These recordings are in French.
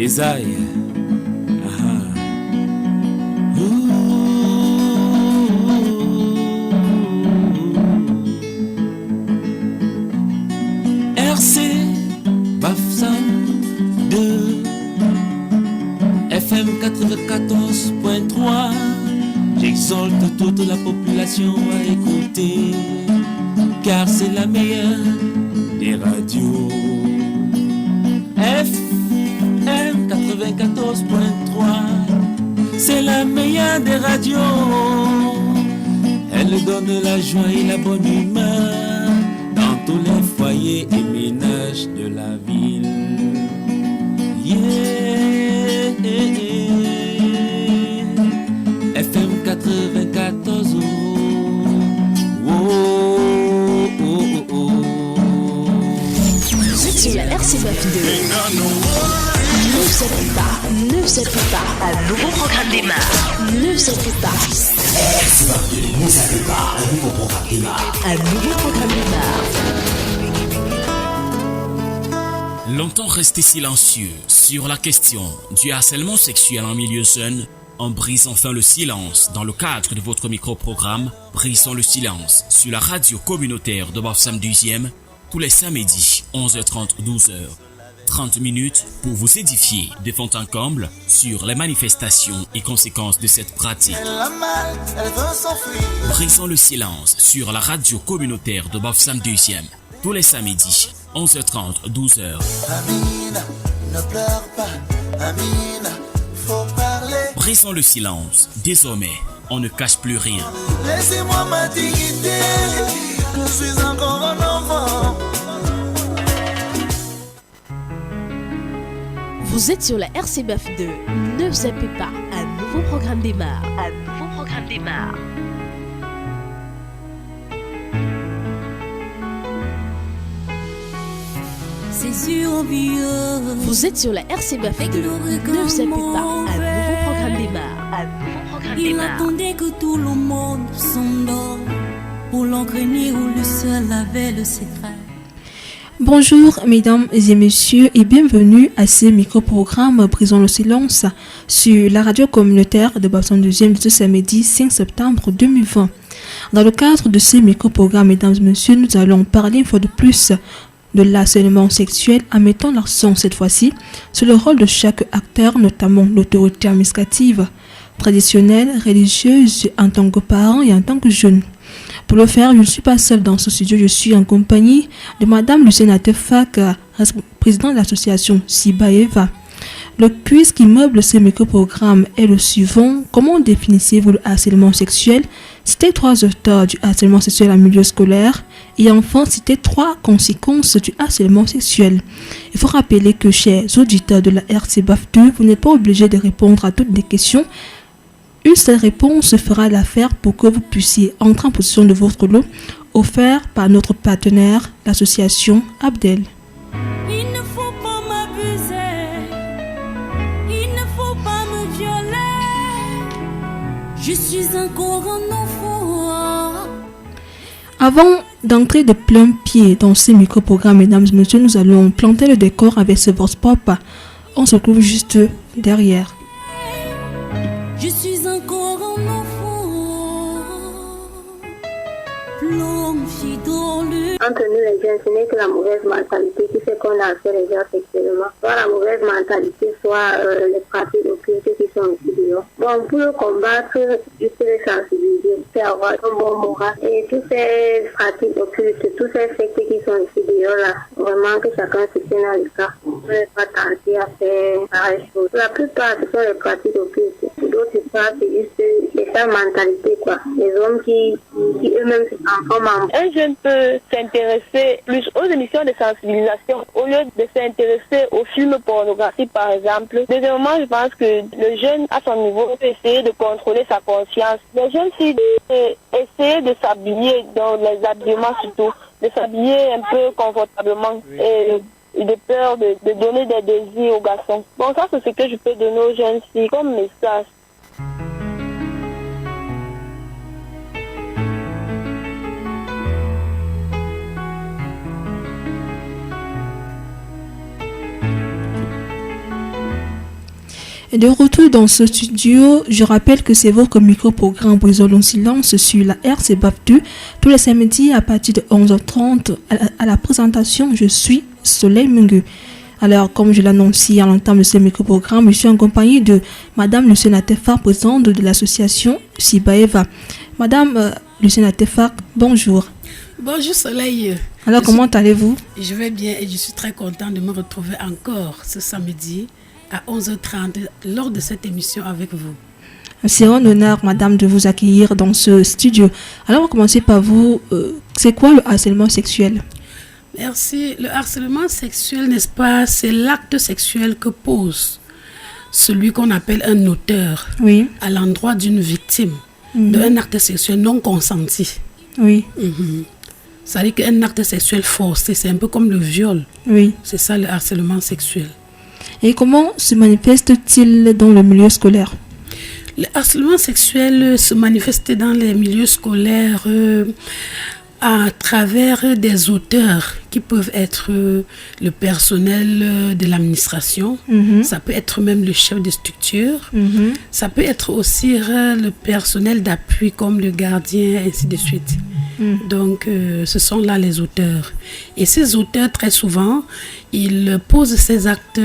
Esaïe. RC Bafsan 2 FM 94.3. J'exhorte toute la population à écouter, car c'est la meilleure des radios. FM 94.3, c'est la meilleure des radios. Elle donne la joie et la bonne humeur dans tous les foyers et ménages de la ville. FM 94. Vous êtes sur la RCBF 2. Ne vous êtes pas. Un nouveau programme démarre. Ne vous êtes pas. RCBF 2, ne vous êtes pas. Un nouveau programme démarre. Un nouveau programme démarre. Longtemps resté silencieux sur la question du harcèlement sexuel en milieu jeune, on brise enfin le silence dans le cadre de votre micro-programme Brisons le silence sur la radio communautaire de Bafsam 12e tous les samedis 11h30 12h. 30 minutes pour vous édifier de fond en comble sur les manifestations et conséquences de cette pratique. Brisons le silence sur la radio communautaire de Bafsam 12e tous les samedis 11h30 12h. Amina, ne pleure pas, Amina, faut parler. Brisons le silence. Désormais, on ne cache plus rien. Laissez-moi ma dignité, je suis encore un enfant. Vous êtes sur la RCBF 2. Ne zappez pas. Un nouveau programme démarre. Vous êtes sur la RCBF 2. Ne zappez pas. Un nouveau programme démarre. Il attendait que tout le monde s'endort pour l'engrainer où lui seul avait le secret. Bonjour mesdames et messieurs et bienvenue à ce micro-programme Brisons le silence sur la radio communautaire de Bafsam 2e de ce samedi 5 septembre 2020. Dans le cadre de ce micro-programme, mesdames et messieurs, nous allons parler une fois de plus de l'harcèlement sexuel en mettant l'accent cette fois-ci sur le rôle de chaque acteur, notamment l'autorité administrative, traditionnelle, religieuse, en tant que parent et en tant que jeune. Pour le faire, je ne suis pas seule dans ce studio, je suis en compagnie de Madame Lucienne Atefak, présidente de l'association Siba Eva. Le quiz qui meuble ce micro-programme est le suivant. Comment définissez-vous le harcèlement sexuel? Citez 3 auteurs du harcèlement sexuel en milieu scolaire. Et enfin, citez 3 conséquences du harcèlement sexuel. Il faut rappeler que, chers auditeurs de la RCBF 2, vous n'êtes pas obligés de répondre à toutes les questions. Une seule réponse fera l'affaire pour que vous puissiez entrer en possession de votre lot offert par notre partenaire, l'association Abdel. Il ne faut pas m'abuser, il ne faut pas me violer. Je suis encore un enfant. Avant d'entrer de plein pied dans ce micro-programme, mesdames et messieurs, nous allons planter le décor avec ce vox pop. On se trouve juste derrière. Je suis encore un enfant. Plongé dans le... Entre nous les jeunes, ce n'est que la mauvaise mentalité qui fait qu'on harcèle les gens sexuellement. Soit la mauvaise mentalité, soit les pratiques occultes qui sont ici dehors. Bon, pour le combattre, il faut les sensibiliser, faire avoir un bon moral. Et toutes ces pratiques occultes, tous ces sectes qui sont ici dehors là, vraiment que chacun se tienne à l'écart. On ne peut pas tenter à faire pareille chose. La plupart, ce sont les pratiques occultes. D'autres histoires, c'est juste les mentalité, quoi. Les hommes qui eux-mêmes se transforment en... Un jeune peut s'intéresser plus aux émissions de sensibilisation au lieu de s'intéresser aux films pornographiques, par exemple. Deuxièmement, je pense que le jeune, à son niveau, peut essayer de contrôler sa conscience. Les jeunes filles essayer de s'habiller, dans les habillements surtout, de s'habiller un peu confortablement et de peur de donner des désirs aux garçons. Bon, ça, c'est ce que je peux donner aux jeunes filles comme message. Et de retour dans ce studio, je rappelle que c'est votre micro-programme Brisons le silence sur la RCBAF2 tous les samedis à partir de 11h30. À la présentation, je suis Soleil Mungu. Alors, comme je l'annonçais à l'entame de ce micro-programme, je suis en compagnie de Madame Luciana Tefak, présidente de l'association Sibaeva. Madame Luciana Tefak, bonjour. Bonjour Soleil. Alors, comment allez-vous? Je vais bien et je suis très contente de me retrouver encore ce samedi à 11h30 lors de cette émission avec vous. C'est un honneur, madame, de vous accueillir dans ce studio. Alors, on va commencer par vous. C'est quoi le harcèlement sexuel? Merci. Le harcèlement sexuel, n'est-ce pas, c'est l'acte sexuel que pose celui qu'on appelle un auteur à l'endroit d'une victime d'un acte sexuel non consenti. Oui. Ça veut dire qu'un acte sexuel forcé, c'est un peu comme le viol. Oui. C'est ça le harcèlement sexuel. Et comment se manifeste-t-il dans le milieu scolaire? Le harcèlement sexuel se manifeste dans les milieux scolaires à travers des auteurs qui peuvent être le personnel de l'administration, ça peut être même le chef de structure, ça peut être aussi le personnel d'appui comme le gardien, ainsi de suite. Donc, ce sont là les auteurs. Et ces auteurs, très souvent, ils posent ces actes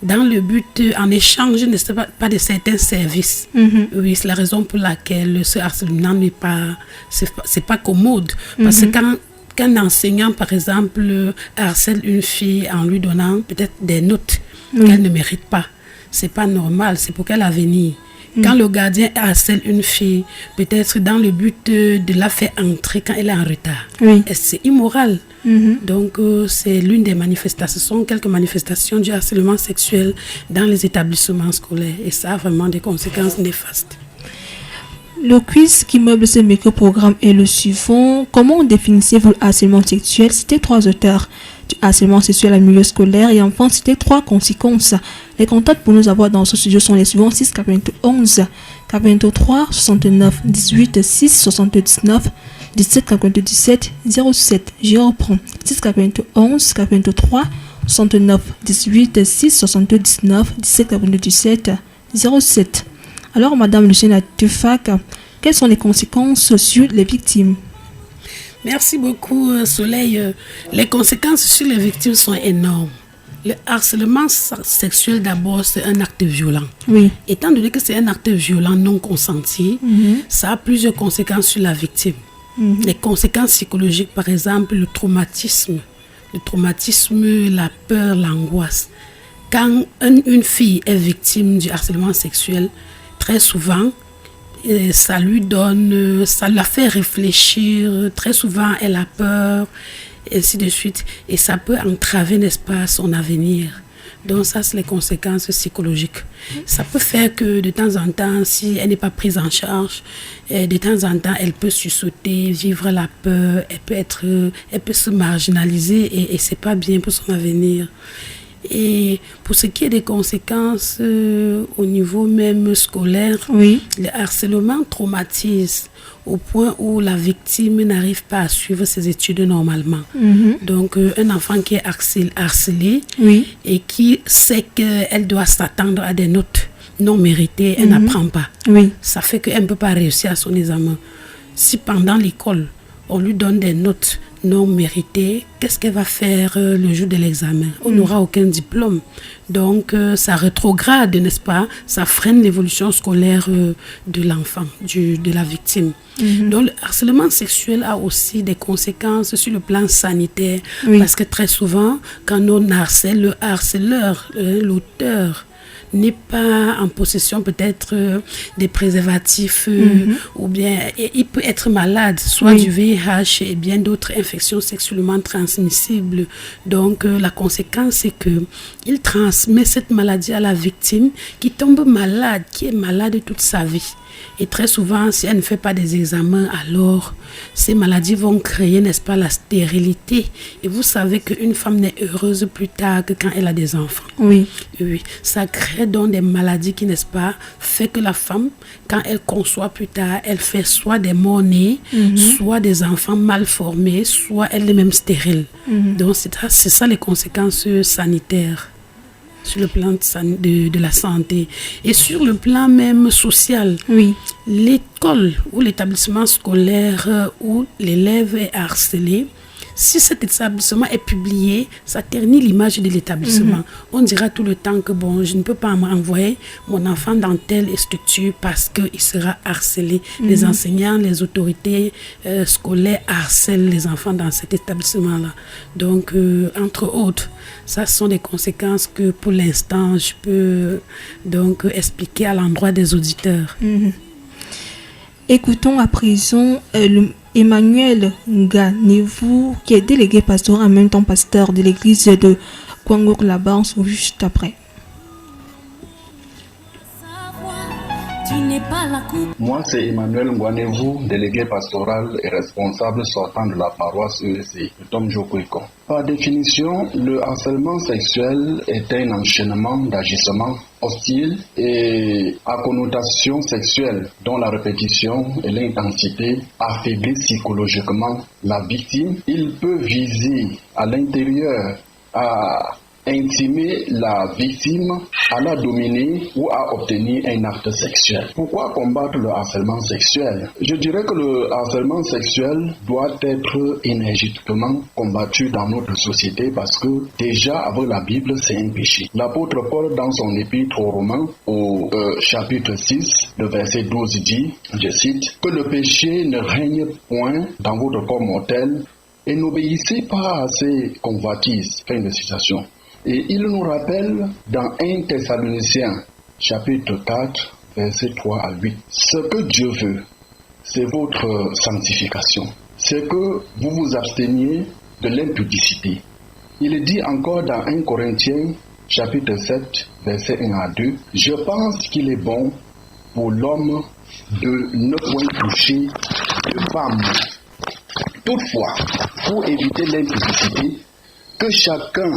dans le but, en échange, ne sais pas de certains services. Oui, c'est la raison pour laquelle ce harcèlement n'est pas, c'est pas commode. Parce que quand un enseignant, par exemple, harcèle une fille en lui donnant peut-être des notes qu'elle ne mérite pas, c'est pas normal, c'est pour quel avenir? Quand le gardien harcèle une fille, peut-être dans le but de la faire entrer quand elle est en retard. C'est immoral. Donc, c'est l'une des manifestations. Ce sont quelques manifestations du harcèlement sexuel dans les établissements scolaires. Et ça a vraiment des conséquences néfastes. Le quiz qui meuble ce micro-programme est le suivant. Comment définissez-vous le harcèlement sexuel? C'était 3 auteurs du harcèlement sexuel en milieu scolaire et enfin c'était 3 conséquences. Les contacts pour nous avoir dans ce studio sont les suivants: 6 91 83 69 18 6 79 17 97 07. Je reprends: 6 91 83 69 18 6 79 17 97 07. Alors, madame Luciana Tefak, quelles sont les conséquences sur les victimes? Merci beaucoup, Soleil. Les conséquences sur les victimes sont énormes. Le harcèlement sexuel, d'abord, c'est un acte violent. Oui. Étant donné que c'est un acte violent non consenti, ça a plusieurs conséquences sur la victime. Les conséquences psychologiques, par exemple, le traumatisme, la peur, l'angoisse. Quand une fille est victime du harcèlement sexuel, très souvent, ça la fait réfléchir. Très souvent, elle a peur, ainsi de suite. Et ça peut entraver, n'est-ce pas, son avenir. Donc ça, c'est les conséquences psychologiques. Ça peut faire que de temps en temps, si elle n'est pas prise en charge, de temps en temps, elle peut sursauter, vivre la peur, elle peut se marginaliser et c'est pas bien pour son avenir. Et pour ce qui est des conséquences au niveau même scolaire, le harcèlement traumatise au point où la victime n'arrive pas à suivre ses études normalement. Donc, un enfant qui est harcelé et qui sait qu'elle doit s'attendre à des notes non méritées, elle n'apprend pas. Ça fait qu'elle ne peut pas réussir à son examen. Si pendant l'école, on lui donne des notes non méritées, qu'est-ce qu'elle va faire le jour de l'examen? On n'aura aucun diplôme. Donc, ça rétrograde, n'est-ce pas? Ça freine l'évolution scolaire de l'enfant, de la victime. Donc, le harcèlement sexuel a aussi des conséquences sur le plan sanitaire. Parce que très souvent, quand on harcèle, le harceleur, l'auteur, n'est pas en possession peut-être des préservatifs ou bien il peut être malade, soit du VIH et bien d'autres infections sexuellement transmissibles. Donc la conséquence c'est qu'il transmet cette maladie à la victime qui tombe malade, qui est malade toute sa vie. Et très souvent, si elle ne fait pas des examens, alors ces maladies vont créer, n'est-ce pas, la stérilité. Et vous savez qu'une femme n'est heureuse plus tard que quand elle a des enfants. Oui. Ça crée donc des maladies qui, n'est-ce pas, fait que la femme, quand elle conçoit plus tard, elle fait soit des morts-nés, soit des enfants mal formés, soit elle est même stérile. Donc c'est ça les conséquences sanitaires. sur le plan de la santé. Et sur le plan même social, l'école ou l'établissement scolaire où l'élève est harcelé, si cet établissement est publié, ça ternit l'image de l'établissement. On dira tout le temps que bon, je ne peux pas envoyer mon enfant dans telle structure parce qu'il sera harcelé. Les enseignants, les autorités scolaires harcèlent les enfants dans cet établissement-là. Donc, entre autres, ça sont des conséquences que pour l'instant, je peux donc expliquer à l'endroit des auditeurs. Écoutons à présent Emmanuel Nganevou, qui est délégué pastoral en même temps pasteur de l'église de Kwangour-Laban, juste après. Moi, c'est Emmanuel Nganevou, délégué pastoral et responsable sortant de la paroisse EEC, de Tom Jokweko. Par définition, le harcèlement sexuel est un enchaînement d'agissements hostiles et à connotation sexuelle dont la répétition et l'intensité affaiblissent psychologiquement la victime. Il peut viser à l'intérieur à intimer la victime, à la dominer ou à obtenir un acte sexuel. Pourquoi combattre le harcèlement sexuel? Je dirais que le harcèlement sexuel doit être énergiquement combattu dans notre société parce que déjà avec la Bible c'est un péché. L'apôtre Paul dans son épître aux Romains au chapitre 6, le verset 12 dit, je cite, que le péché ne règne point dans votre corps mortel et n'obéissez pas à ses convoitises. Fin de citation. Et il nous rappelle dans 1 Thessaloniciens, chapitre 4, versets 3 à 8. Ce que Dieu veut, c'est votre sanctification. C'est que vous vous absteniez de l'impudicité. Il dit encore dans 1 Corinthiens, chapitre 7, versets 1 à 2, « Je pense qu'il est bon pour l'homme de ne point toucher de femme. Toutefois, pour éviter l'impudicité, que chacun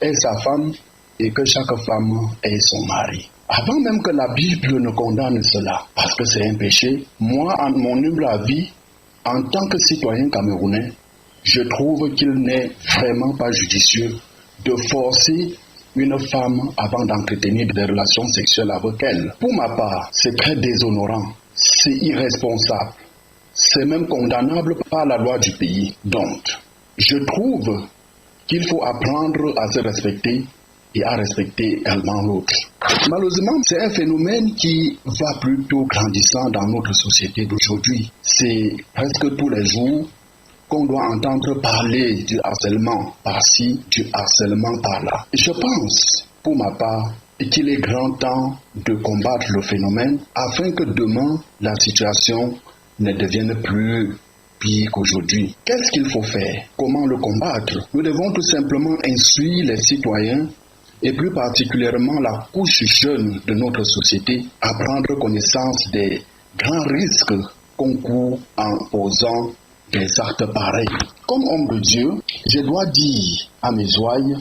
ait sa femme et que chaque femme ait son mari. » Avant même que la Bible ne condamne cela, parce que c'est un péché, moi, en mon humble avis, en tant que citoyen camerounais, je trouve qu'il n'est vraiment pas judicieux de forcer une femme avant d'entretenir des relations sexuelles avec elle. Pour ma part, c'est très déshonorant, c'est irresponsable, c'est même condamnable par la loi du pays. Donc, je trouve qu'il faut apprendre à se respecter et à respecter également l'autre. Malheureusement, c'est un phénomène qui va plutôt grandissant dans notre société d'aujourd'hui. C'est presque tous les jours qu'on doit entendre parler du harcèlement par-ci, du harcèlement par-là. Je pense, pour ma part, qu'il est grand temps de combattre le phénomène afin que demain, la situation ne devienne plus pire qu'aujourd'hui. Qu'est-ce qu'il faut faire? Comment le combattre? Nous devons tout simplement instruire les citoyens et plus particulièrement la couche jeune de notre société à prendre connaissance des grands risques qu'on court en posant des actes pareils. Comme homme de Dieu, je dois dire à mes ouailles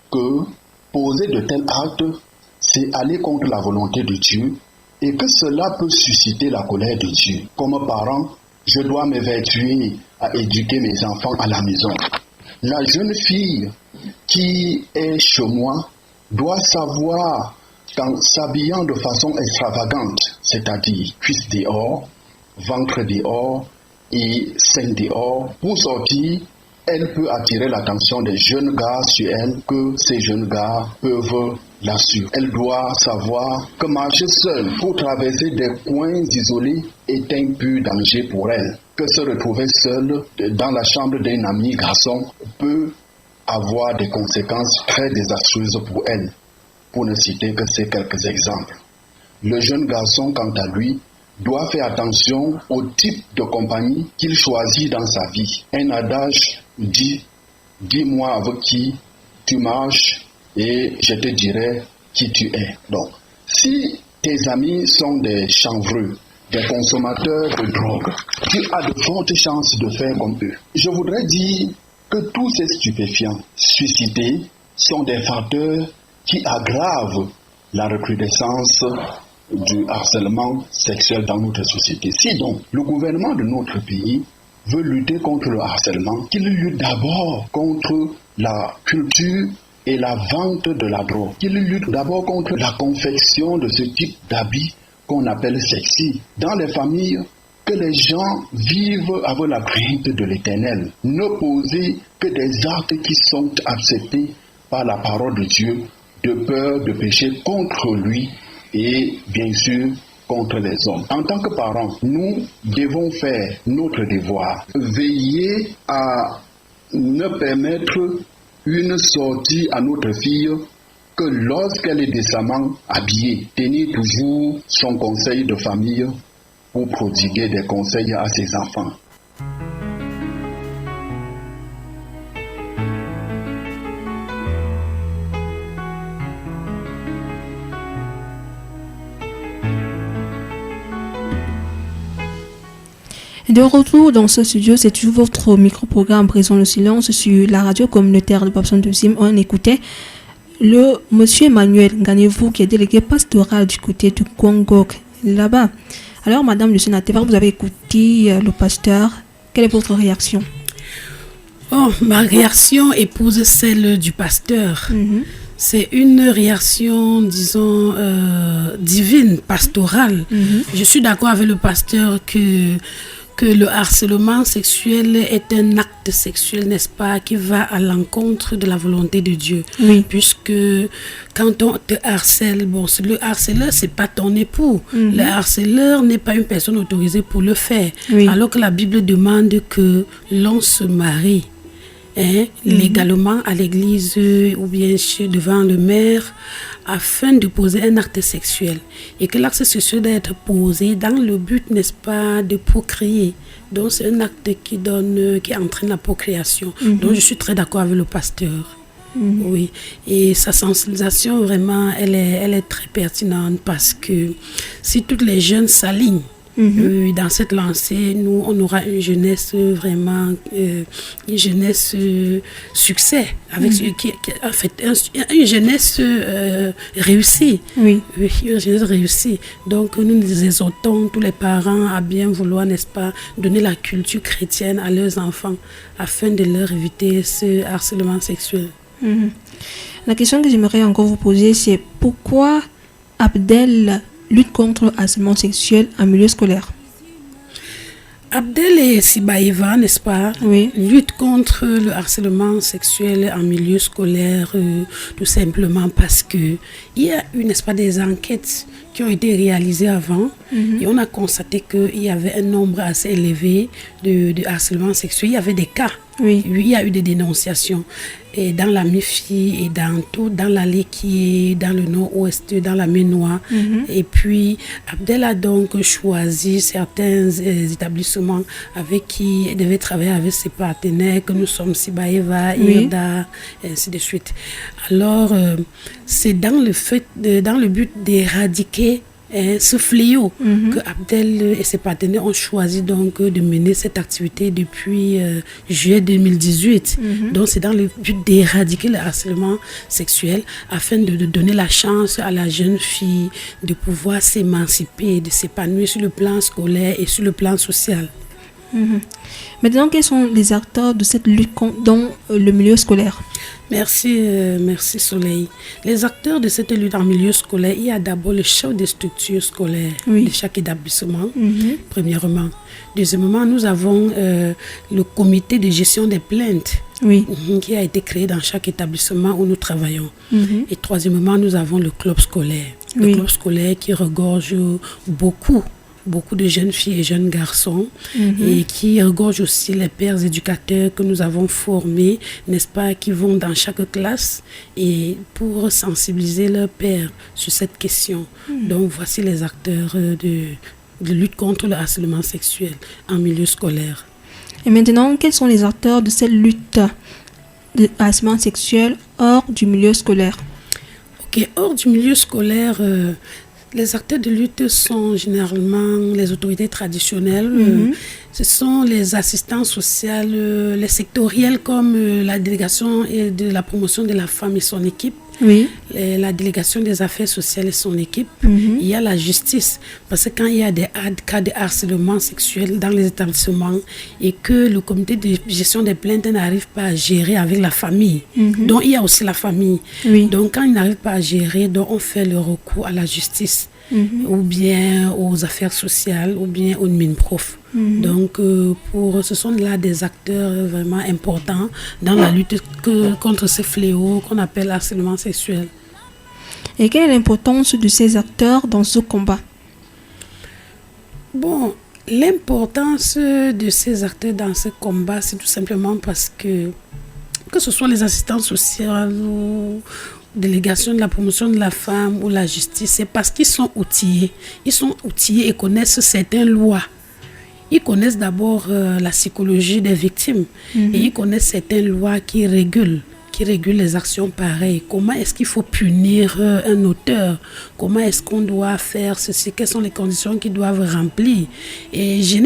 que poser de tels actes, c'est aller contre la volonté de Dieu et que cela peut susciter la colère de Dieu. Comme parent, je dois m'évertuer à éduquer mes enfants à la maison. La jeune fille qui est chez moi doit savoir qu'en s'habillant de façon extravagante, c'est-à-dire cuisses dehors, ventre dehors et sein dehors, pour sortir, elle peut attirer l'attention des jeunes gars sur elle, que ces jeunes gars peuvent la suivre. Elle doit savoir que marcher seule pour traverser des coins isolés est un pur danger pour elle. Que se retrouver seule dans la chambre d'un ami garçon peut avoir des conséquences très désastreuses pour elle. Pour ne citer que ces quelques exemples. Le jeune garçon, quant à lui, doit faire attention au type de compagnie qu'il choisit dans sa vie. Un adage dit « Dis-moi avec qui tu marches et je te dirai qui tu es ». Donc, si tes amis sont des chanvreux, des consommateurs de drogue, tu as de fortes chances de faire comme eux. Je voudrais dire que tous ces stupéfiants suscités sont des facteurs qui aggravent la recrudescence du harcèlement sexuel dans notre société. Si donc le gouvernement de notre pays veut lutter contre le harcèlement, qu'il lutte d'abord contre la culture et la vente de la drogue. Qu'il lutte d'abord contre la confection de ce type d'habits qu'on appelle sexy. Dans les familles, que les gens vivent avec la crainte de l'Éternel. Ne poser que des actes qui sont acceptés par la parole de Dieu, de peur de pécher contre lui et bien sûr contre les hommes. En tant que parents, nous devons faire notre devoir. Veiller à ne permettre une sortie à notre fille que lorsqu'elle est décemment habillée. Tenir toujours son conseil de famille pour prodiguer des conseils à ses enfants. De retour dans ce studio, c'est toujours votre micro-programme Brisons le silence sur la radio communautaire de Babson 2e. On écoutait le monsieur Emmanuel Gagnez-vous qui est délégué pastoral du côté du Congo là-bas. Alors, madame le sénateur, vous avez écouté le pasteur. Quelle est votre réaction? Oh, ma réaction épouse celle du pasteur. C'est une réaction, disons, divine, pastorale. Je suis d'accord avec le pasteur que le harcèlement sexuel est un acte sexuel, n'est-ce pas, qui va à l'encontre de la volonté de Dieu. Oui. Puisque quand on te harcèle, bon, le harceleur, c'est pas ton époux. Le harceleur n'est pas une personne autorisée pour le faire. Oui. Alors que la Bible demande que l'on se marie. Légalement à l'église ou bien devant le maire afin de poser un acte sexuel et que l'acte sexuel doit être posé dans le but, n'est-ce pas, de procréer. Donc c'est un acte qui entraîne la procréation. Donc je suis très d'accord avec le pasteur. Oui, et sa sensibilisation vraiment elle est très pertinente parce que si toutes les jeunes s'alignent dans cette lancée, nous, on aura une jeunesse vraiment, une jeunesse succès, avec en fait, une jeunesse réussie. Oui, une jeunesse réussie. Donc, nous exhortons tous les parents à bien vouloir, n'est-ce pas, donner la culture chrétienne à leurs enfants afin de leur éviter ce harcèlement sexuel. La question que j'aimerais encore vous poser, c'est pourquoi Abdel lutte contre le harcèlement sexuel en milieu scolaire? Abdel et Sibaïva, n'est-ce pas, luttent contre le harcèlement sexuel en milieu scolaire tout simplement parce qu'il y a eu, n'est-ce pas, des enquêtes qui ont été réalisées avant et on a constaté qu'il y avait un nombre assez élevé de harcèlement sexuel. Il y avait des cas. Oui, il y a eu des dénonciations et dans la MIFI et dans tout, dans l'allée qui est dans le nord-ouest, dans la Ménois. Et puis, Abdel a donc choisi certains établissements avec qui il devait travailler avec ses partenaires, que nous sommes Sibaïva, Irda, et ainsi de suite. Alors, c'est dans le but d'éradiquer ce fléau que Abdel et ses partenaires ont choisi donc de mener cette activité depuis juillet 2018. Donc c'est dans le but d'éradiquer le harcèlement sexuel afin de donner la chance à la jeune fille de pouvoir s'émanciper, de s'épanouir sur le plan scolaire et sur le plan social. Maintenant, quels sont les acteurs de cette lutte dans le milieu scolaire? Merci Soleil. Les acteurs de cette lutte en milieu scolaire, il y a d'abord le chef des structures scolaires de chaque établissement, premièrement. Deuxièmement, nous avons le comité de gestion des plaintes qui a été créé dans chaque établissement où nous travaillons. Et troisièmement, nous avons le club scolaire. Le club scolaire qui regorge beaucoup de jeunes filles et jeunes garçons et qui regorge aussi les pères éducateurs que nous avons formés, n'est-ce pas, qui vont dans chaque classe et pour sensibiliser leurs pères sur cette question. Donc voici les acteurs de lutte contre le harcèlement sexuel en milieu scolaire. Et maintenant, quels sont les acteurs de cette lutte de harcèlement sexuel hors du milieu scolaire? Ok, hors du milieu scolaire, les acteurs de lutte sont généralement les autorités traditionnelles. Ce sont les assistants sociaux, les sectoriels comme la délégation de la promotion de la femme et son équipe. Oui. La délégation des affaires sociales et son équipe. Il y a la justice, parce que quand il y a des cas de harcèlement sexuel dans les établissements et que le comité de gestion des plaintes n'arrive pas à gérer avec la famille, donc il y a aussi la famille. Oui. Donc quand il n'arrive pas à gérer, donc on fait le recours à la justice, ou bien aux affaires sociales, ou bien au MINPROF. Donc, ce sont là des acteurs vraiment importants dans la lutte contre ces fléaux qu'on appelle harcèlement sexuel. Et quelle est l'importance de ces acteurs dans ce combat? Bon, l'importance de ces acteurs dans ce combat, c'est tout simplement parce que ce soit les assistants sociaux ou délégation de la promotion de la femme ou la justice, c'est parce qu'ils sont outillés. Ils sont outillés et connaissent certaines lois. Ils connaissent d'abord la psychologie des victimes et ils connaissent certaines lois qui régulent les actions pareilles. Comment est-ce qu'il faut punir un auteur? Comment est-ce qu'on doit faire ceci? Quelles sont les conditions qu'ils doivent remplir? Et j'ai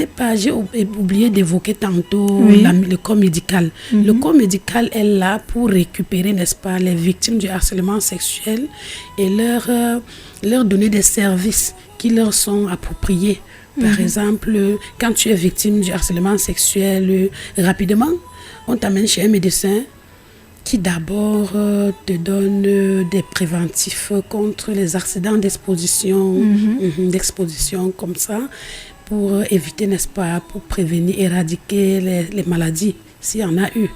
oublié d'évoquer tantôt le corps médical. Le corps médical est là pour récupérer, n'est-ce pas, les victimes du harcèlement sexuel et leur donner des services qui leur sont appropriés. Par exemple, quand tu es victime du harcèlement sexuel, rapidement, on t'amène chez un médecin qui d'abord te donne des préventifs contre les accidents d'exposition, comme ça, pour éviter, n'est-ce pas, pour prévenir, éradiquer les maladies, s'il y en a eu.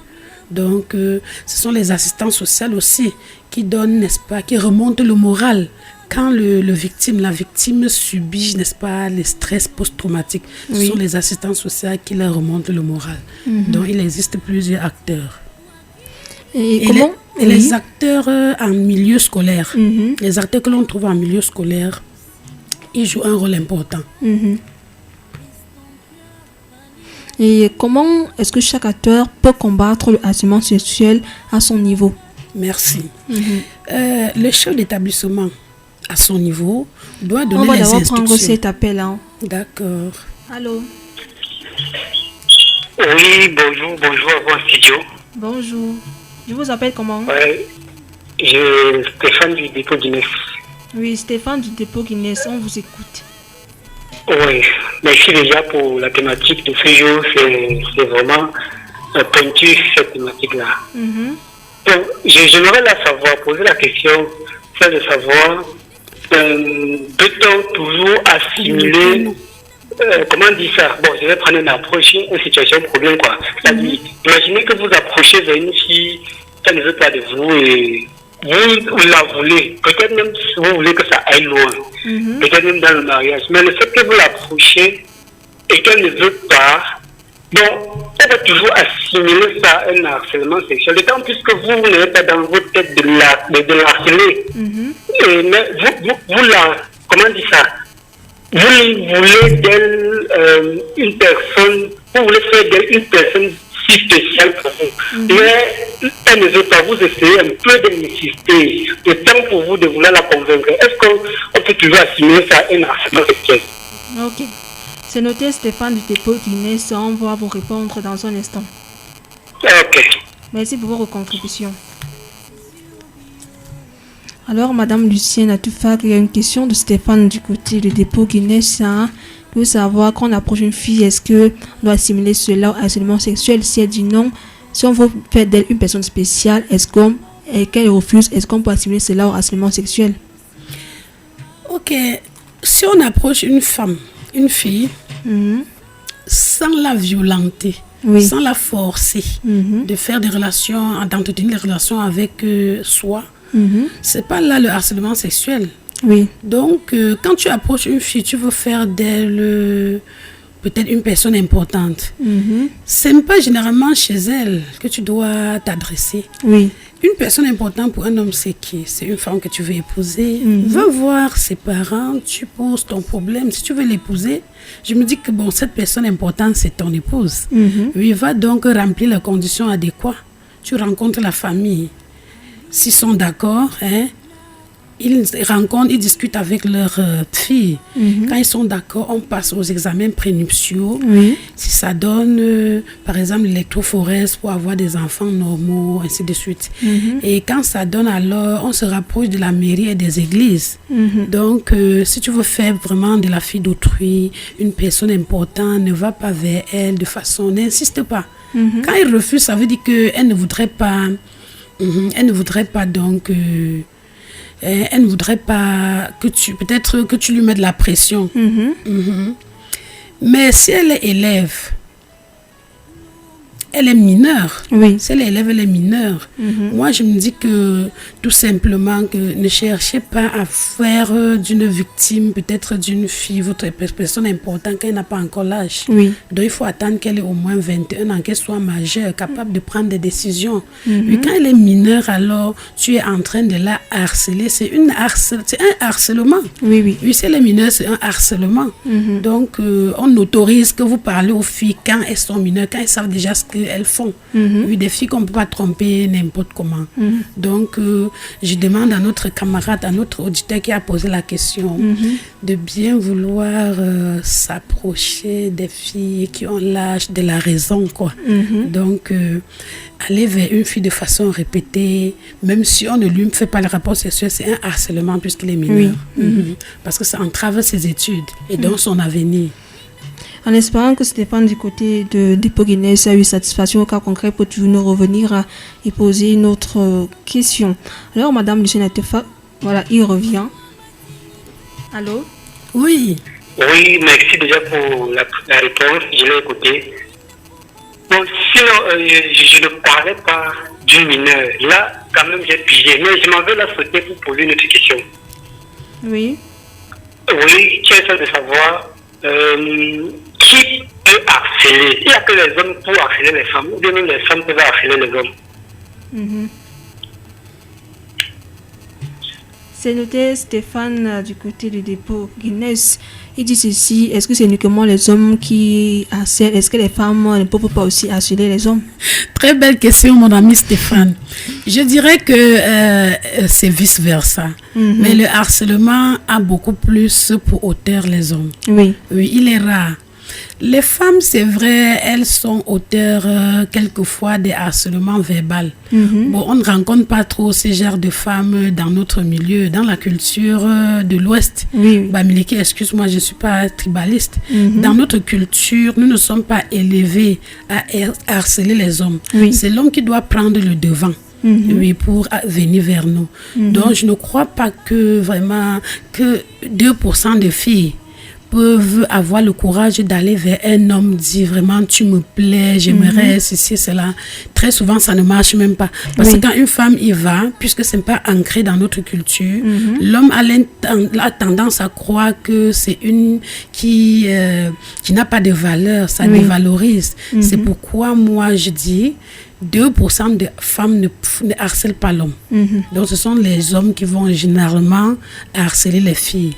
Donc, ce sont les assistants sociaux aussi qui donnent, n'est-ce pas, qui remontent le moral. Quand la victime subit, n'est-ce pas, les stress post-traumatiques, ce sont les assistants sociaux qui leur remontent le moral. Donc, il existe plusieurs acteurs. Et les acteurs en milieu scolaire, les acteurs que l'on trouve en milieu scolaire, ils jouent un rôle important. Et comment est-ce que chaque acteur peut combattre le harcèlement sexuel à son niveau? Merci. Le chef d'établissement, à son niveau, doit donner les instructions. On va d'abord prendre cet appel. D'accord. Allô? Oui, bonjour à vous, studio. Bonjour. Je vous appelle comment? Stéphane du dépôt Guinness. Oui, Stéphane du dépôt Guinness, on vous écoute. Oui, merci déjà pour la thématique de ce jour. C'est vraiment pointu cette thématique-là. Donc, j'aimerais poser la question, c'est de savoir, peut-on toujours assimiler, comment dire ça? Bon, je vais prendre une approche, une situation problème, quoi. C'est-à-dire, imaginez que vous approchez vers une fille, ça ne veut pas de vous et vous la voulez. Peut-être même si vous voulez que ça aille loin. Peut-être même dans le mariage. Mais le fait que vous l'approchez et qu'elle ne veut pas, donc, on va toujours assimiler ça à un harcèlement sexuel. D'autant plus que vous n'avez pas dans votre tête de l'harceler. Mais vous la, comment dire ça? Vous voulez d'elle une personne, vous voulez faire d'elle une personne si spéciale pour vous. Mais elle ne veut pas, vous essayez un peu d'insister. Le temps pour vous de vouloir la convaincre. Est-ce qu'on peut toujours assimiler ça à un harcèlement sexuel? Ok. C'est noté, Stéphane du dépôt Guinness. On va vous répondre dans un instant. Ok. Merci pour votre contribution. Alors, Madame Lucienne Atoufak, il y a une question de Stéphane du côté du dépôt Guinness. Il veut savoir, quand on approche une fille, est-ce qu'on doit assimiler cela au harcèlement sexuel? Si elle dit non, si on veut faire d'elle une personne spéciale, et qu'elle refuse, est-ce qu'on peut assimiler cela au harcèlement sexuel? Ok. Si on approche une femme, une fille, sans la violenter, sans la forcer de faire des relations, d'entretenir des relations avec soi, c'est pas là le harcèlement sexuel. Donc, quand tu approches une fille, tu veux faire d'elle peut-être une personne importante. C'est pas généralement chez elle que tu dois t'adresser. Une personne importante pour un homme, c'est qui? C'est une femme que tu veux épouser. Va voir ses parents, tu poses ton problème. Si tu veux l'épouser, je me dis que bon, cette personne importante, c'est ton épouse. Va donc remplir les conditions adéquates. Tu rencontres la famille. S'ils sont d'accord, ils rencontrent, ils discutent avec leurs filles. Quand ils sont d'accord, on passe aux examens prénuptiaux. Si ça donne, par exemple, l'électrophorèse pour avoir des enfants normaux, ainsi de suite. Et quand ça donne, alors, on se rapproche de la mairie et des églises. Donc, si tu veux faire vraiment de la fille d'autrui une personne importante, ne va pas vers elle de façon, n'insiste pas. Quand il refuse, ça veut dire qu'elle ne voudrait pas, elle ne voudrait pas donc... elle ne voudrait pas peut-être que tu lui mets de la pression. Mais si elle est élève, elle est mineure. Si elle est élève, elle est mineure. Moi, je me dis que tout simplement, que ne cherchez pas à faire d'une victime, peut-être d'une fille, votre personne importante, quand elle n'a pas encore l'âge. Donc, il faut attendre qu'elle ait au moins 21 ans, qu'elle soit majeure, capable de prendre des décisions. Puis quand elle est mineure, alors, tu es en train de la harceler. C'est un harcèlement. Oui, si elle est mineure, c'est un harcèlement. Donc, on autorise que vous parlez aux filles quand elles sont mineures, quand elles savent déjà ce qu'elles font. Oui, des filles qu'on ne peut pas tromper n'importe comment. Donc, je demande à notre camarade, à notre auditeur qui a posé la question, de bien vouloir s'approcher des filles qui ont l'âge de la raison, quoi. Donc, aller vers une fille de façon répétée, même si on ne lui fait pas le rapport sexuel, c'est un harcèlement puisqu'il est mineur. Parce que ça entrave ses études et donc son avenir. En espérant que Stéphane du côté de Guinness a eu satisfaction au cas concret, peux-tu nous revenir et poser une autre question? Alors, Madame Lucienne Atefa, voilà, il revient. Allô? Oui, merci déjà pour la réponse, je l'ai écouté. Bon, sinon, je ne parlais pas d'une mineure. Là, quand même, j'ai pigé, mais je m'en vais la sauter pour poser une autre question. Oui, tu essaies de savoir... qui peut harceler? Il n'y a que les hommes pour harceler les femmes, ou bien même les femmes peuvent harceler les hommes. C'est noté Stéphane du côté du dépôt Guinness. Il dit ceci, est-ce que c'est uniquement les hommes qui harcèlent? Est-ce que les femmes ne peuvent pas aussi harceler les hommes? Très belle question, mon ami Stéphane. Je dirais que c'est vice-versa. Mais le harcèlement a beaucoup plus pour auteur les hommes. Oui, il est rare. Les femmes, c'est vrai, elles sont auteurs quelquefois des harcèlements verbaux. Bon, on ne rencontre pas trop ces genres de femmes dans notre milieu, dans la culture de l'Ouest. Bamileke, excuse-moi, je ne suis pas tribaliste. Dans notre culture, nous ne sommes pas élevés à harceler les hommes. C'est l'homme qui doit prendre le devant. Pour venir vers nous. Donc, je ne crois pas que vraiment que 2% de filles peuvent avoir le courage d'aller vers un homme, dire vraiment tu me plais, j'aimerais ceci, cela. Très souvent, ça ne marche même pas. Parce que quand une femme y va, puisque ce n'est pas ancré dans notre culture, l'homme a tendance à croire que c'est une qui n'a pas de valeur, ça dévalorise. C'est pourquoi moi je dis 2% de femmes ne harcèlent pas l'homme. Donc, ce sont les hommes qui vont généralement harceler les filles.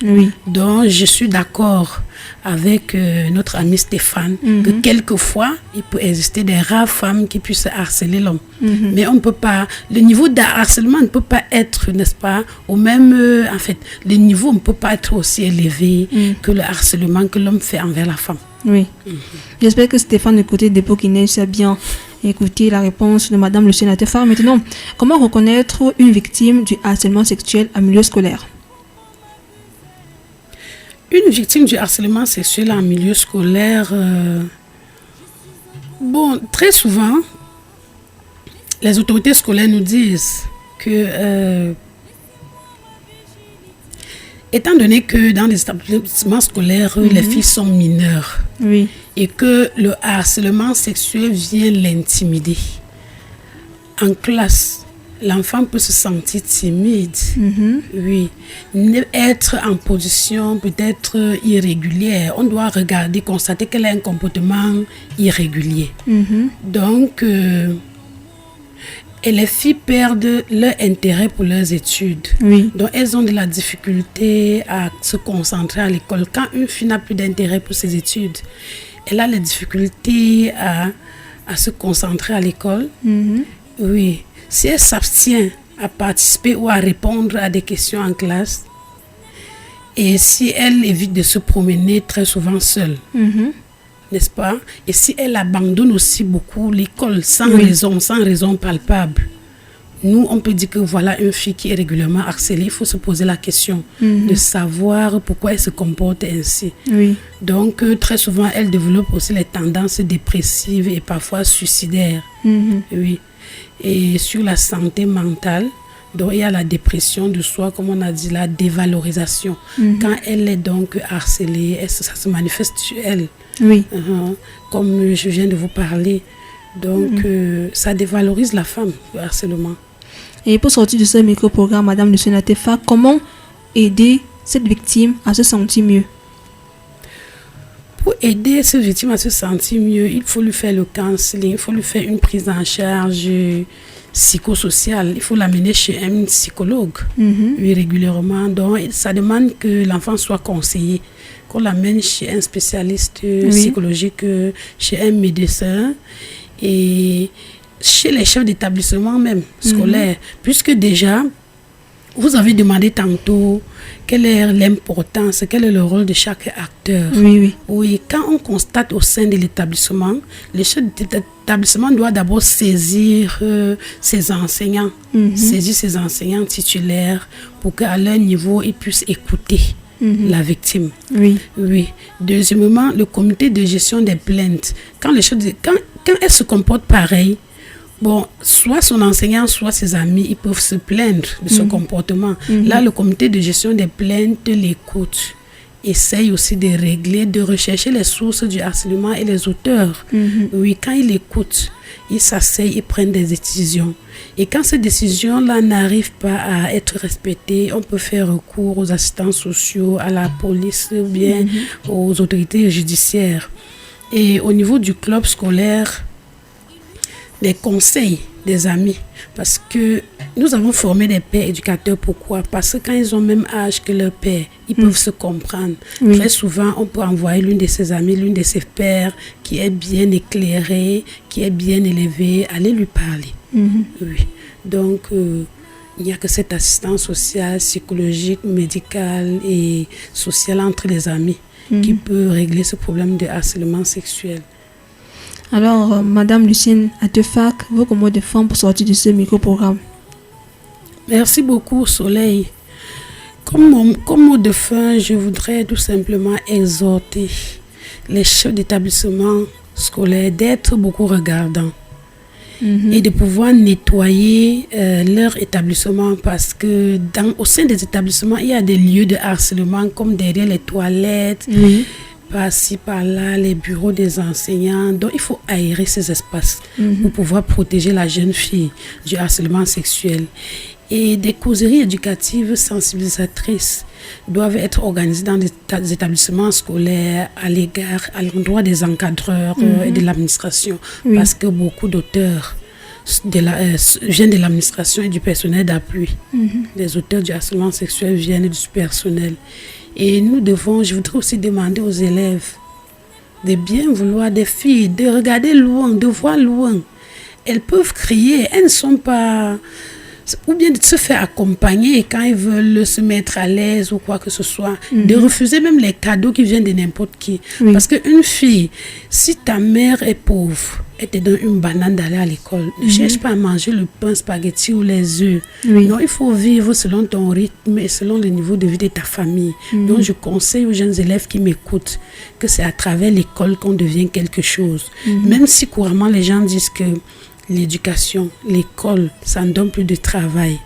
Donc, je suis d'accord avec notre ami Stéphane que quelquefois, il peut exister des rares femmes qui puissent harceler l'homme. Mais on ne peut pas... Le niveau de harcèlement ne peut pas être, n'est-ce pas, au même... en fait, le niveau ne peut pas être aussi élevé que le harcèlement que l'homme fait envers la femme. J'espère que Stéphane, du côté des Pokinès, a bien écouté la réponse de Madame Lucienne Atefa. Maintenant, comment reconnaître une victime du harcèlement sexuel en milieu scolaire? Une victime du harcèlement sexuel en milieu scolaire, bon, très souvent, les autorités scolaires nous disent que, étant donné que dans les établissements scolaires, les filles sont mineures et que le harcèlement sexuel vient l'intimider, en classe, l'enfant peut se sentir timide, être en position peut-être irrégulière. On doit regarder, constater qu'elle a un comportement irrégulier. Donc, et les filles perdent leur intérêt pour leurs études. Donc, elles ont de la difficulté à se concentrer à l'école. Quand une fille n'a plus d'intérêt pour ses études, elle a la difficulté à se concentrer à l'école. Si elle s'abstient à participer ou à répondre à des questions en classe. Et si elle évite de se promener très souvent seule, n'est-ce pas? Et si elle abandonne aussi beaucoup l'école sans raison palpable, nous, on peut dire que voilà une fille qui est régulièrement harcelée. Il faut se poser la question de savoir pourquoi elle se comporte ainsi. Donc, très souvent, elle développe aussi les tendances dépressives et parfois suicidaires. Oui. Et sur la santé mentale, donc il y a la dépression de soi, comme on a dit, la dévalorisation. Quand elle est donc harcelée, ça se manifeste sur elle. Comme je viens de vous parler. Donc, ça dévalorise la femme, le harcèlement. Et pour sortir de ce micro-programme, Madame Lucienne Atefa, comment aider cette victime à se sentir mieux? Pour aider cette victime à se sentir mieux, il faut lui faire le counseling, il faut lui faire une prise en charge psychosociale. Il faut l'amener chez un psychologue régulièrement. Donc, ça demande que l'enfant soit conseillé, qu'on l'amène chez un spécialiste psychologique, chez un médecin et chez les chefs d'établissement même scolaire, puisque déjà vous avez demandé tantôt quelle est l'importance, quel est le rôle de chaque acteur. Oui, quand on constate au sein de l'établissement, le chef d'établissement doit d'abord saisir ses enseignants, saisir ses enseignants titulaires pour qu'à leur niveau, ils puissent écouter la victime. Deuxièmement, le comité de gestion des plaintes. Quand elle se comporte pareil, bon, soit son enseignant, soit ses amis, ils peuvent se plaindre de son comportement. Là, le comité de gestion des plaintes l'écoute. Essaye aussi de régler, de rechercher les sources du harcèlement et les auteurs. Oui, quand il écoute, il s'asseye, il prend des décisions. Et quand ces décisions-là n'arrivent pas à être respectées, on peut faire recours aux assistants sociaux, à la police ou bien aux autorités judiciaires. Et au niveau du club scolaire, des conseils des amis, parce que nous avons formé des pères éducateurs. Pourquoi? Parce que quand ils ont le même âge que leur père, ils peuvent se comprendre. Très souvent, on peut envoyer l'une de ses amies, l'une de ses pères qui est bien éclairée, qui est bien élevée, aller lui parler. Donc, il n'y a que cette assistance sociale, psychologique, médicale et sociale entre les amis qui peut régler ce problème de harcèlement sexuel. Alors, Madame Lucienne Atefa, vos mots de fin pour sortir de ce micro-programme? Merci beaucoup, Soleil. Comme mot de fin, je voudrais tout simplement exhorter les chefs d'établissement scolaire d'être beaucoup regardants et de pouvoir nettoyer leur établissement, parce que au sein des établissements, il y a des lieux de harcèlement comme derrière les toilettes, par-ci, par-là, les bureaux des enseignants. Donc, il faut aérer ces espaces pour pouvoir protéger la jeune fille du harcèlement sexuel. Et des causeries éducatives sensibilisatrices doivent être organisées dans des établissements scolaires à l'endroit des encadreurs et de l'administration. Parce que beaucoup d'auteurs viennent de l'administration et du personnel d'appui. Les auteurs du harcèlement sexuel viennent du personnel. Et je voudrais aussi demander aux élèves de bien vouloir des filles, de regarder loin, de voir loin. Elles peuvent crier, elles ne sont pas... Ou bien de se faire accompagner quand ils veulent se mettre à l'aise ou quoi que ce soit. De refuser même les cadeaux qui viennent de n'importe qui. Parce qu'une fille, si ta mère est pauvre, elle te donne une banane d'aller à l'école. Ne cherche pas à manger le pain, spaghetti ou les œufs. Non, il faut vivre selon ton rythme et selon le niveau de vie de ta famille. Donc, je conseille aux jeunes élèves qui m'écoutent que c'est à travers l'école qu'on devient quelque chose. Même si couramment les gens disent que l'éducation, l'école, ça ne donne plus de travail.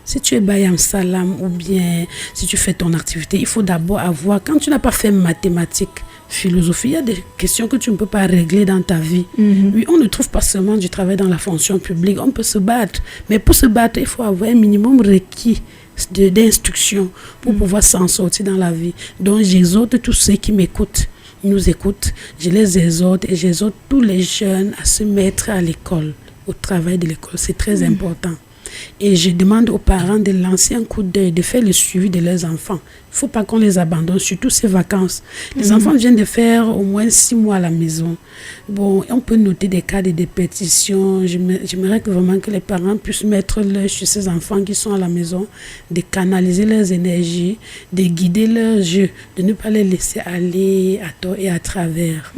Si tu es Bayam Salam ou bien si tu fais ton activité, il faut d'abord avoir, quand tu n'as pas fait mathématiques, philosophie, il y a des questions que tu ne peux pas régler dans ta vie. Oui, on ne trouve pas seulement du travail dans la fonction publique, on peut se battre. Mais pour se battre, il faut avoir un minimum requis d'instruction pour pouvoir s'en sortir dans la vie. Donc, j'exhorte tous ceux qui nous écoutent, je les exhorte et j'exhorte tous les jeunes à se mettre à l'école, au travail de l'école. C'est très important. Et je demande aux parents de lancer un coup d'œil, de faire le suivi de leurs enfants. Il ne faut pas qu'on les abandonne, surtout ces vacances. Les enfants viennent de faire au moins 6 mois à la maison. Bon, on peut noter des cas de répétition. J'aimerais vraiment que les parents puissent mettre l'œil sur ces enfants qui sont à la maison, de canaliser leurs énergies, de guider leurs jeux, de ne pas les laisser aller à tort et à travers.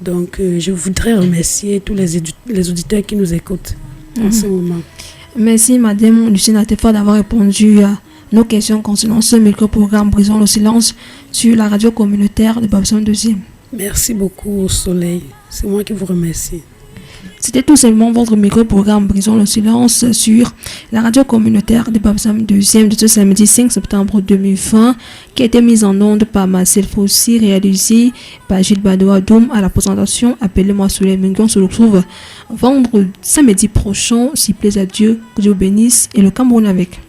Donc, je voudrais remercier tous les auditeurs qui nous écoutent en ce moment. Merci, Madame Lucienne Atefort, d'avoir répondu à nos questions concernant ce micro-programme Brisons le silence sur la radio communautaire de Babson 2e. Merci beaucoup, Soleil. C'est moi qui vous remercie. C'était tout simplement votre micro-programme Brisons le silence sur la radio communautaire de Babson 2e de ce samedi 5 septembre 2020 qui a été mise en onde par Marcel Fossi, réalisé par Gilles Badoa-Doum à la présentation. Appelez-moi Soleil Mengon. On se retrouve vendredi samedi prochain, s'il plaît à Dieu, que Dieu bénisse et le Cameroun avec.